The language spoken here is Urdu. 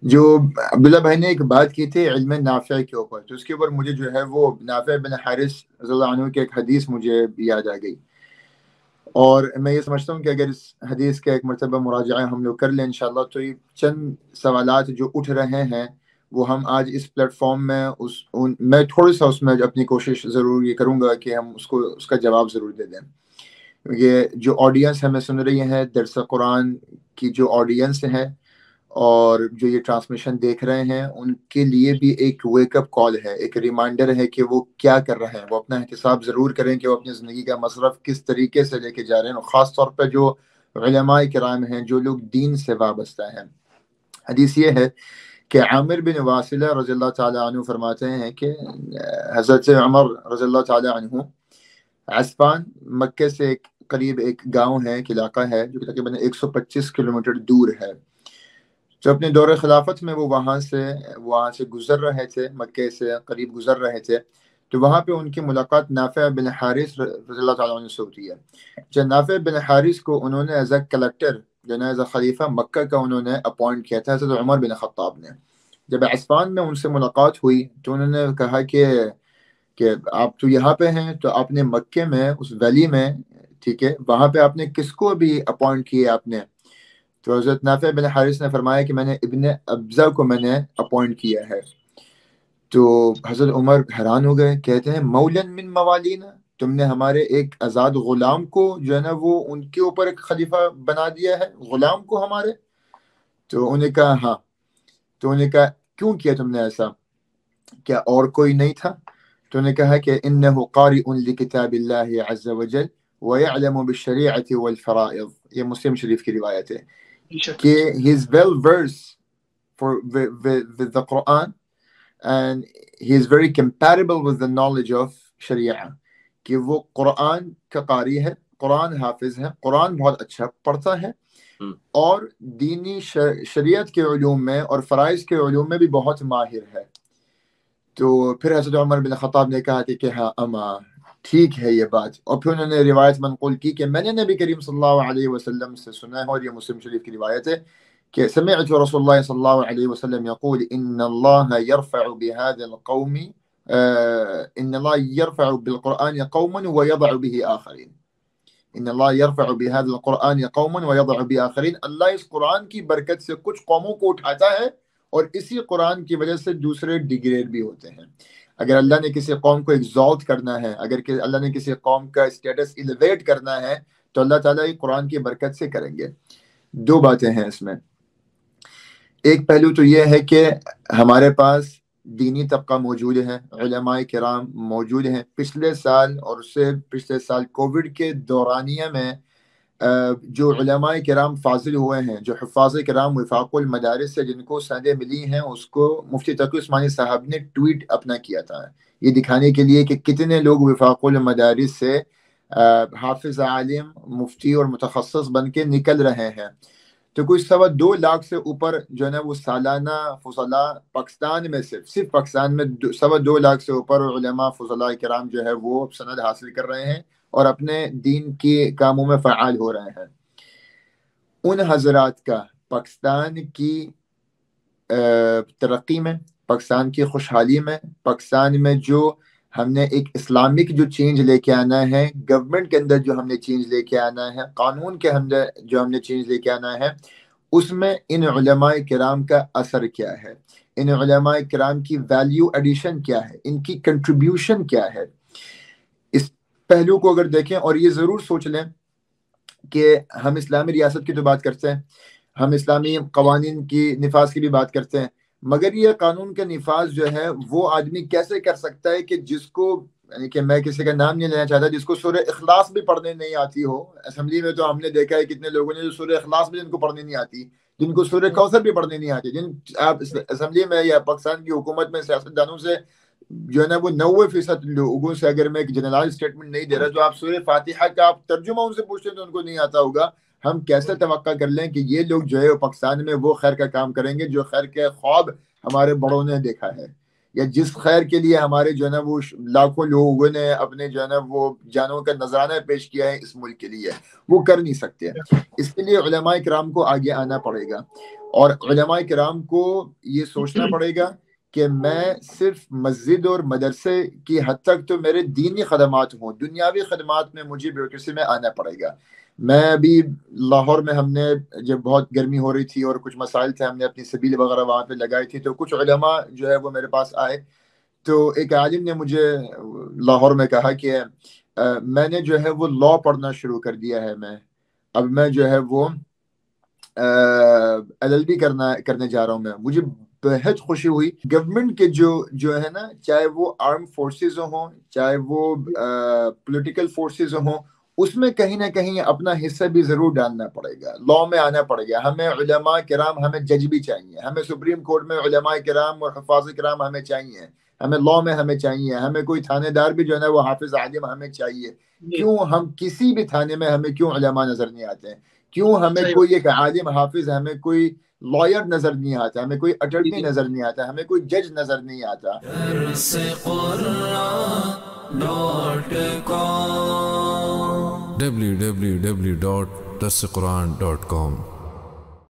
جو عبداللہ بھائی نے ایک بات کی تھی علم نافع کے اوپر، تو اس کے اوپر مجھے جو ہے وہ نافع بن حارث رضی اللہ عنہ کی ایک حدیث مجھے یاد آ گئی، اور میں یہ سمجھتا ہوں کہ اگر اس حدیث کا ایک مرتبہ مراجعہ ہم لوگ کر لیں انشاءاللہ، تو یہ چند سوالات جو اٹھ رہے ہیں وہ ہم آج اس پلیٹ فارم میں میں تھوڑا سا اس میں اپنی کوشش ضرور یہ کروں گا کہ ہم اس کا جواب ضرور دے دیں۔ یہ جو آڈینس ہمیں سن رہی ہے درس قرآن کی جو آڈینس ہے، اور جو یہ ٹرانسمیشن دیکھ رہے ہیں، ان کے لیے بھی ایک ویک اپ کال ہے، ایک ریمائنڈر ہے کہ وہ کیا کر رہے ہیں۔ وہ اپنا احتساب ضرور کریں کہ وہ اپنی زندگی کا مصرف کس طریقے سے لے کے جا رہے ہیں، اور خاص طور پہ جو علماء کرام ہیں، جو لوگ دین سے وابستہ ہیں۔ حدیث یہ ہے کہ عامر بن واصلہ رضی اللہ تعالیٰ عنہ فرماتے ہیں کہ حضرت عمر رضی اللہ تعالیٰ عنہ عسفان مکے سے قریب ایک گاؤں ہے، ایک علاقہ ہے جو تقریباً 125 کلومیٹر دور ہے۔ جو اپنے دور خلافت میں وہ وہاں سے گزر رہے تھے، مکے سے قریب گزر رہے تھے، تو وہاں پہ ان کی ملاقات نافع بن حارث رضی اللہ تعالیٰ عنہ سے ہوتی ہے۔ جب نافع بن حارث کو انہوں نے ایز اے کلیکٹر، جو نا ایز اے خلیفہ مکہ کا انہوں نے اپوائنٹ کیا تھا حضرت عمر بن خطاب نے۔ جب عسفان میں ان سے ملاقات ہوئی تو انہوں نے کہا کہ آپ تو یہاں پہ ہیں، تو آپ نے مکے میں اس ویلی میں، ٹھیک ہے، وہاں پہ آپ نے کس کو بھی اپوائنٹ کیا آپ نے؟ تو حضرت نافع بن حارث نے فرمایا کہ میں نے ابن ابزہ کو میں نے اپوائنٹ کیا ہے۔ تو حضرت عمر حیران ہو گئے، کہتے ہیں مولن من موالینا، تم نے ہمارے ایک آزاد غلام کو جو ہے نا وہ ان کے اوپر ایک خلیفہ بنا دیا ہے، غلام کو ہمارے؟ تو انہوں نے کہا ہاں۔ تو انہوں نے کہا کیوں کیا تم نے ایسا، کیا اور کوئی نہیں تھا؟ تو انہوں نے کہا کہ انہ قارئ لکتاب اللہ عز وجل ویعلم بالشریعۃ والفرائض، یہ مسلم شریف کی روایت ہے کہ he is well versed with the Quran and he is very compatible with the knowledge of Sharia، کہ وہ قرآن کا قاری ہے، قرآن حافظ ہے، قرآن بہت اچھا پڑھتا ہے، اور دینی شریعت کے علوم میں اور فرائض کے علوم میں بھی بہت ماہر ہے۔ تو پھر حضرت عمر بن خطاب نے کہا کہ ہاں اما ٹھیک ہے یہ بات، اور پھر انہوں نے روایت منقول کی کہ میں نے نبی کریم صلی اللہ علیہ وسلم سے سنا ہے، اور یہ مسلم شریف کی روایت ہے کہ سمعت رسول اللہ صلی اللہ علیہ وسلم یقول ان اللہ يرفع بهذا القوم ان اللہ يرفع بالقرآن قوما ويضع به آخرین، ان اللہ يرفع بهذا القرآن قوما ويضع به آخرین، اللہ اس قرآن کی برکت سے کچھ قوموں کو اٹھاتا ہے اور اسی قرآن کی وجہ سے دوسرے ڈیگریڈ بھی ہوتے ہیں۔ اگر اللہ نے کسی قوم کو ایگزالٹ کرنا ہے، اگر اللہ نے کسی قوم کا اسٹیٹس ایلیویٹ کرنا ہے، تو اللہ تعالیٰ قرآن کی برکت سے کریں گے۔ دو باتیں ہیں اس میں، ایک پہلو تو یہ ہے کہ ہمارے پاس دینی طبقہ موجود ہے، علماء کرام موجود ہیں۔ پچھلے سال اور اس سے پچھلے سال کووڈ کے دورانیہ میں جو علماء کرام فاضل ہوئے ہیں، جو حفاظ کرام وفاق المدارس سے جن کو سندیں ملی ہیں، اس کو مفتی تقی عثمانی صاحب نے ٹویٹ اپنا کیا تھا، یہ دکھانے کے لیے کہ کتنے لوگ وفاق المدارس سے حافظ عالم، مفتی اور متخصص بن کے نکل رہے ہیں۔ تو کوئی 2.25 لاکھ سے اوپر جو ہے نا وہ سالانہ فضلاء پاکستان میں صرف پاکستان میں 2.25 لاکھ سے اوپر علماء فضلاء کرام جو ہے وہ سند حاصل کر رہے ہیں اور اپنے دین کے کاموں میں فعال ہو رہے ہیں۔ ان حضرات کا پاکستان کی ترقی میں، پاکستان کی خوشحالی میں، پاکستان میں جو ہم نے ایک اسلامک جو چینج لے کے آنا ہے، گورنمنٹ کے اندر جو ہم نے چینج لے کے آنا ہے، قانون کے اندر جو ہم نے چینج لے کے آنا ہے، اس میں ان علماء کرام کا اثر کیا ہے، ان علماء کرام کی ویلیو ایڈیشن کیا ہے، ان کی کنٹریبیوشن کیا ہے۔ اس پہلو کو اگر دیکھیں اور یہ ضرور سوچ لیں کہ ہم اسلامی ریاست کی تو بات کرتے ہیں، ہم اسلامی قوانین کی نفاذ کی بھی بات کرتے ہیں، مگر یہ قانون کا نفاذ جو ہے وہ آدمی کیسے کر سکتا ہے کہ جس کو، یعنی کہ میں کسی کا نام نہیں لینا چاہتا، جس کو سورہ اخلاص بھی پڑھنے نہیں آتی ہو۔ اسمبلی میں تو ہم نے دیکھا ہے کتنے لوگوں نے جو سورہ اخلاص بھی جن کو پڑھنے نہیں آتی، جن کو سورہ کوثر بھی پڑھنے نہیں آتی، جن آپ اسمبلی میں یا پاکستان کی حکومت میں سیاستدانوں سے جو ہے نا وہ 90% لوگوں سے اگر میں ایک جنرل اسٹیٹمنٹ نہیں دے رہا، جو آپ سورہ فاتحہ کا آپ ترجمہ ان سے پوچھتے ہیں تو ان کو نہیں آتا ہوگا، ہم کیسے توقع کر لیں کہ یہ لوگ جو ہے پاکستان میں وہ خیر کا کام کریں گے جو خیر کے خواب ہمارے بڑوں نے دیکھا ہے، یا جس خیر کے لیے ہمارے جو ہے نا وہ لاکھوں لوگوں نے اپنے جو ہے نا وہ جانوں کا نذرانہ پیش کیا ہے اس ملک کے لیے، وہ کر نہیں سکتے. اس کے لیے علماء کرام کو آگے آنا پڑے گا، اور علماء کرام کو یہ سوچنا پڑے گا کہ میں صرف مسجد اور مدرسے کی حد تک تو میرے دینی خدمات ہوں، دنیاوی خدمات میں مجھے بیوروکریسی میں آنا پڑے گا. میں ابھی لاہور میں ہم نے جب بہت گرمی ہو رہی تھی اور کچھ مسائل تھے، ہم نے اپنی سبیل وغیرہ وہاں پہ لگائی تھی، تو کچھ علماء جو ہے وہ میرے پاس آئے. تو ایک عالم نے مجھے لاہور میں کہا کہ میں نے جو ہے وہ لاء پڑھنا شروع کر دیا ہے، اب میں جو ہے وہ LLB کرنے جا رہا ہوں. مجھے بہت خوشی ہوئی. گورنمنٹ کے جو ہے نا، چاہے وہ آرم فورسز ہوں، چاہے وہ پولیٹیکل فورسز ہوں، اس میں کہیں نہ کہیں اپنا حصہ بھی ضرور ڈالنا پڑے گا، لاء میں آنا پڑے گا. ہمیں علماء کرام، ہمیں جج بھی چاہیے، ہمیں سپریم کورٹ میں علماء کرام اور حفاظ کرام ہمیں چاہیے، ہمیں لاء میں ہمیں چاہیے، ہمیں کوئی تھانے دار بھی جو ہے نا وہ حافظ عالم ہمیں چاہیے. کیوں ہم کسی بھی تھانے میں ہمیں کیوں علماء نظر نہیں آتے ہیں؟ کیوں ہمیں کوئی ایک عالم حافظ، ہمیں کوئی لائر نظر نہیں آتا، ہمیں کوئی اٹرنی نظر نہیں آتا، ہمیں کوئی جج نظر نہیں آتا. www.darsequran.com